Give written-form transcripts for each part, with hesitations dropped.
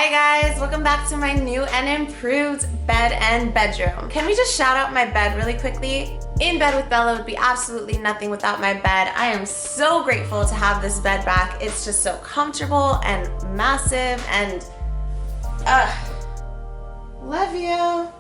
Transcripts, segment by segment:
Hi guys, welcome back to my new and improved bed and bedroom. Can we just shout out my bed really quickly? In Bed with Bella would be absolutely nothing without my bed. I am so grateful to have this bed back. It's just so comfortable and massive and love you.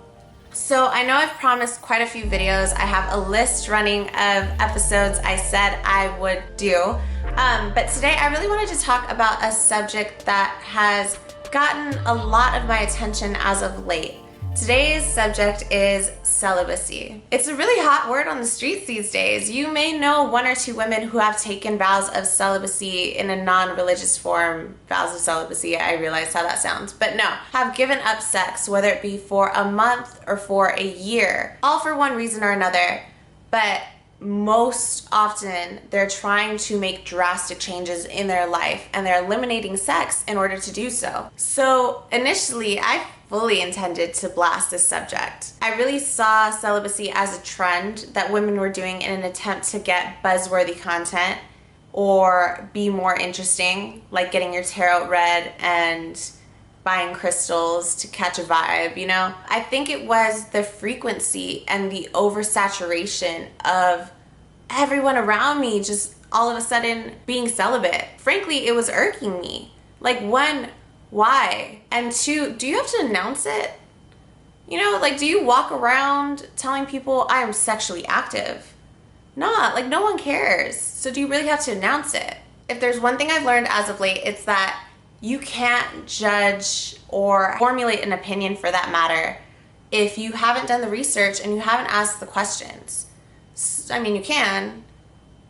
So I know I've promised quite a few videos. I have a list running of episodes I said I would do. But today I really wanted to talk about a subject that has gotten a lot of my attention as of late. Today's subject is celibacy. It's a really hot word on the streets these days. You may know one or two women who have taken vows of celibacy in a non-religious form. Vows of celibacy, I realize how that sounds. But no, have given up sex, whether it be for a month or for a year, all for one reason or another. But most often they're trying to make drastic changes in their life and they're eliminating sex in order to do so. So initially I fully intended to blast this subject. I really saw celibacy as a trend that women were doing in an attempt to get buzzworthy content or be more interesting, like getting your tarot read and buying crystals to catch a vibe, you know? I think it was the frequency and the oversaturation of everyone around me just all of a sudden being celibate. Frankly, it was irking me. Like, one, why? And two, do you have to announce it? You know, like, do you walk around telling people I am sexually active? Not, like, no one cares. So do you really have to announce it? If there's one thing I've learned as of late, it's that you can't judge or formulate an opinion, for that matter, if you haven't done the research and you haven't asked the questions. I mean, you can,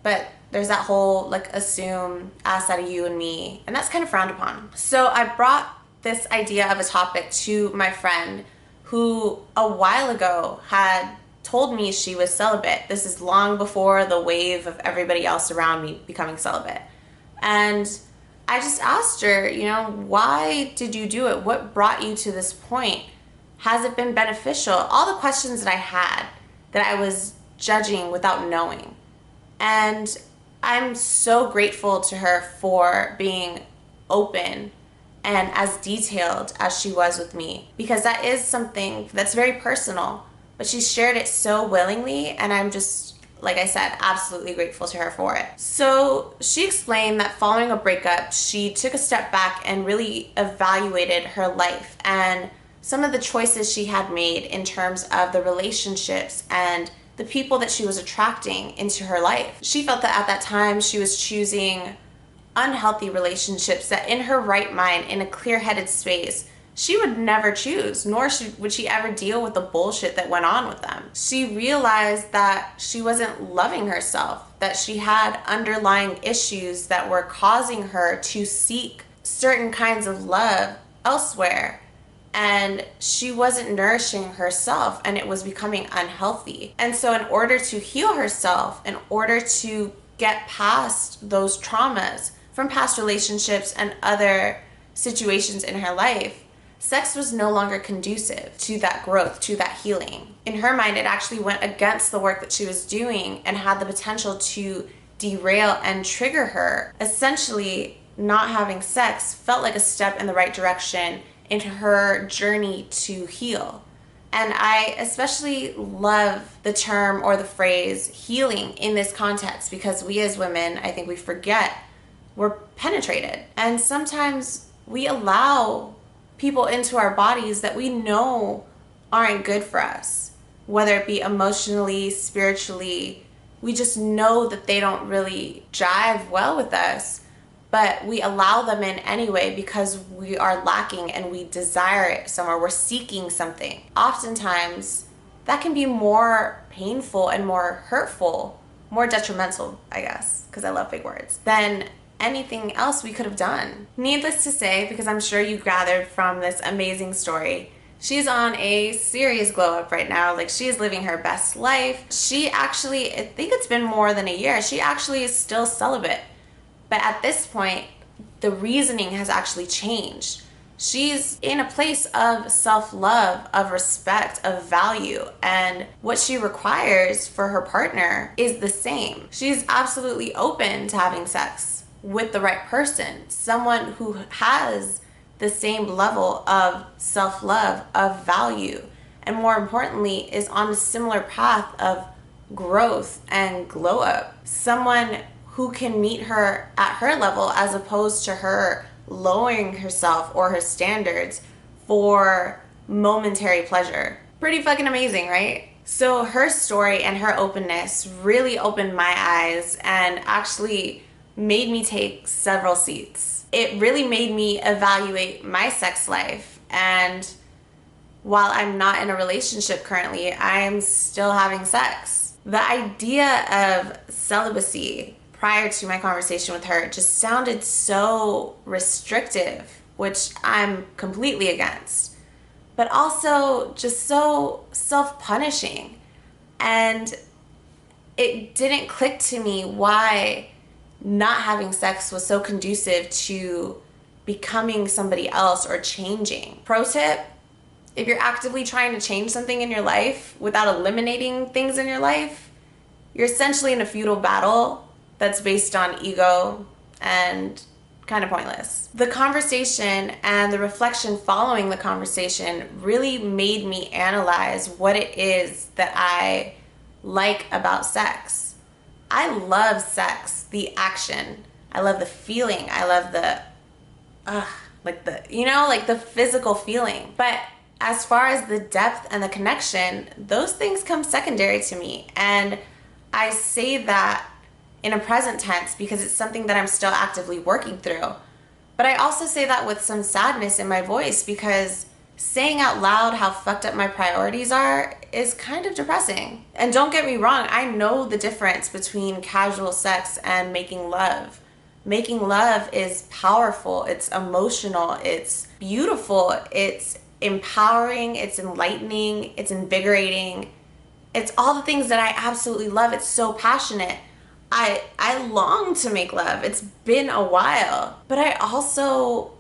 but there's that whole like assume, ask that of you and me, and that's kind of frowned upon. So I brought this idea of a topic to my friend who a while ago had told me she was celibate. This is long before the wave of everybody else around me becoming celibate. And I just asked her, you know, why did you do it? What brought you to this point? Has it been beneficial? All the questions that I had that I was judging without knowing. And I'm so grateful to her for being open and as detailed as she was with me, because that is something that's very personal, but she shared it so willingly, and I'm just, like I said, absolutely grateful to her for it. So she explained that following a breakup, she took a step back and really evaluated her life and some of the choices she had made in terms of the relationships and the people that she was attracting into her life. She felt that at that time she was choosing unhealthy relationships that in her right mind, in a clear-headed space, she would never choose, nor would she ever deal with the bullshit that went on with them. She realized that she wasn't loving herself, that she had underlying issues that were causing her to seek certain kinds of love elsewhere. And she wasn't nourishing herself, and it was becoming unhealthy. And so in order to heal herself, in order to get past those traumas from past relationships and other situations in her life, sex was no longer conducive to that growth, to that healing. In her mind, it actually went against the work that she was doing and had the potential to derail and trigger her. Essentially, not having sex felt like a step in the right direction into her journey to heal. And I especially love the term or the phrase healing in this context, because we as women, I think we forget we're penetrated. And sometimes we allow people into our bodies that we know aren't good for us, whether it be emotionally, spiritually. We just know that they don't really jive well with us, but we allow them in anyway because we are lacking and we desire it somewhere. We're seeking something. Oftentimes, that can be more painful and more hurtful, more detrimental, I guess, because I love big words, than anything else we could have done. Needless to say, because I'm sure you gathered from this amazing story, she's on a serious glow up right now. Like, she is living her best life. She actually, I think it's been more than a year, she actually is still celibate. But at this point, the reasoning has actually changed. She's in a place of self-love, of respect, of value, and what she requires for her partner is the same. She's absolutely open to having sex with the right person, someone who has the same level of self-love, of value, and more importantly, is on a similar path of growth and glow up. Someone who can meet her at her level as opposed to her lowering herself or her standards for momentary pleasure. Pretty fucking amazing, right? So her story and her openness really opened my eyes and actually made me take several seats. It really made me evaluate my sex life, and while I'm not in a relationship currently, I'm still having sex. The idea of celibacy prior to my conversation with her just sounded so restrictive, which I'm completely against, but also just so self-punishing. And it didn't click to me why not having sex was so conducive to becoming somebody else or changing. Pro tip: if you're actively trying to change something in your life without eliminating things in your life, you're essentially in a futile battle that's based on ego and kind of pointless. The conversation and the reflection following the conversation really made me analyze what it is that I like about sex. I love sex, the action. I love the feeling. I love the, the physical feeling. But as far as the depth and the connection, those things come secondary to me. And I say that in a present tense because it's something that I'm still actively working through. But I also say that with some sadness in my voice because saying out loud how fucked up my priorities are is kind of depressing. And don't get me wrong, I know the difference between casual sex and making love. Making love is powerful, it's emotional, it's beautiful, it's empowering, it's enlightening, it's invigorating. It's all the things that I absolutely love. It's so passionate. I long to make love. It's been a while. But I also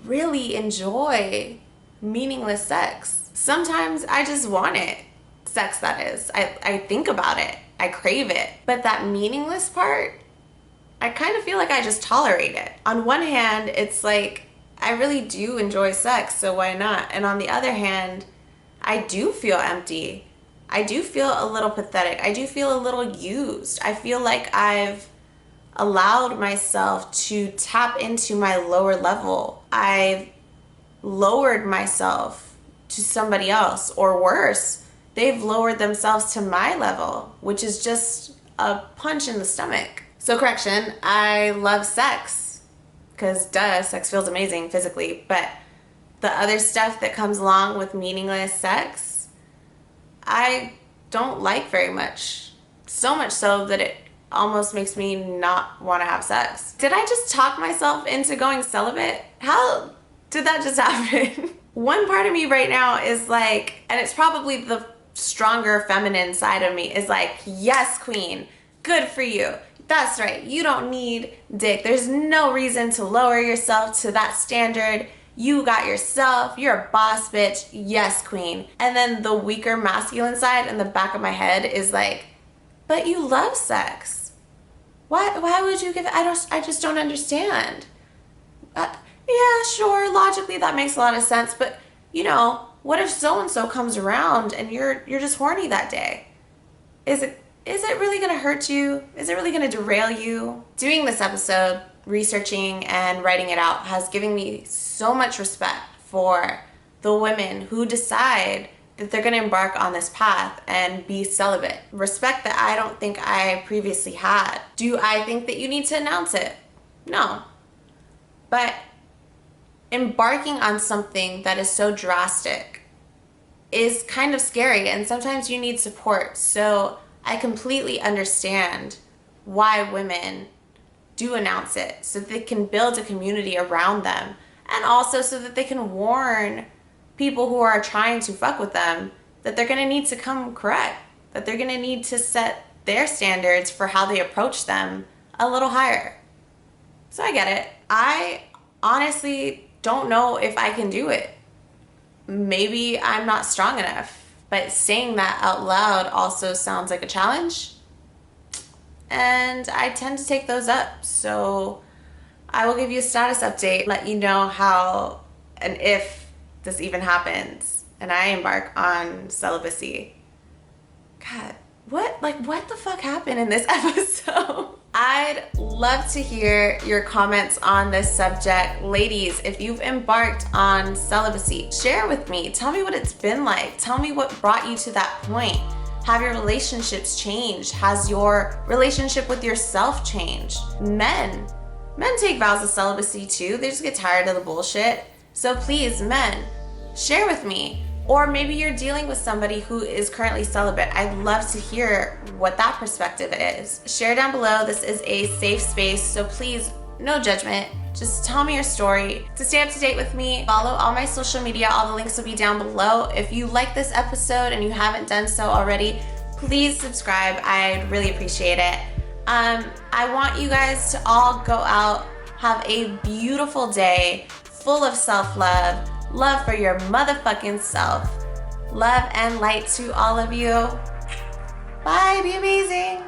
really enjoy meaningless sex. Sometimes I just want it. Sex, that is. I think about it. I crave it. But that meaningless part, I kind of feel like I just tolerate it. On one hand, it's like, I really do enjoy sex, so why not? And on the other hand, I do feel empty. I do feel a little pathetic. I do feel a little used. I feel like I've allowed myself to tap into my lower level. I've lowered myself to somebody else, or worse, they've lowered themselves to my level, which is just a punch in the stomach. So correction, I love sex, because duh, sex feels amazing physically, but the other stuff that comes along with meaningless sex, I don't like very much. So much so that it almost makes me not want to have sex. Did I just talk myself into going celibate? How did that just happen? One part of me right now is like, and it's probably the stronger feminine side of me, is like, yes, queen, good for you. That's right, you don't need dick. There's no reason to lower yourself to that standard. You got yourself, you're a boss bitch, yes, queen. And then the weaker masculine side in the back of my head is like, but you love sex. Why would you give it? I just don't understand. Yeah, sure, logically that makes a lot of sense, but you know, what if so-and-so comes around and you're just horny that day? Is it really gonna hurt you? Is it really gonna derail you? Doing this episode, researching and writing it out has given me so much respect for the women who decide that they're gonna embark on this path and be celibate. Respect that I don't think I previously had. Do I think that you need to announce it? No. But embarking on something that is so drastic is kind of scary, and sometimes you need support. So I completely understand why women do announce it, so that they can build a community around them, and also so that they can warn people who are trying to fuck with them that they're gonna need to come correct, that they're gonna need to set their standards for how they approach them a little higher. So I get it. I honestly don't know if I can do it. Maybe I'm not strong enough, but saying that out loud also sounds like a challenge. And I tend to take those up. So I will give you a status update, let you know how and if this even happens and I embark on celibacy, God, what the fuck happened in this episode? I'd love to hear your comments on this subject. Ladies, if you've embarked on celibacy, share with me. Tell me what it's been like. Tell me what brought you to that point. Have your relationships changed? Has your relationship with yourself changed? Men take vows of celibacy too. They just get tired of the bullshit. So please, men, share with me. Or maybe you're dealing with somebody who is currently celibate. I'd love to hear what that perspective is. Share down below. This is a safe space, so please, no judgment. Just tell me your story. To stay up to date with me, follow all my social media. All the links will be down below. If you like this episode and you haven't done so already, please subscribe. I'd really appreciate it. I want you guys to all go out, have a beautiful day full of self-love, love for your motherfucking self. Love and light to all of you. Bye, be amazing.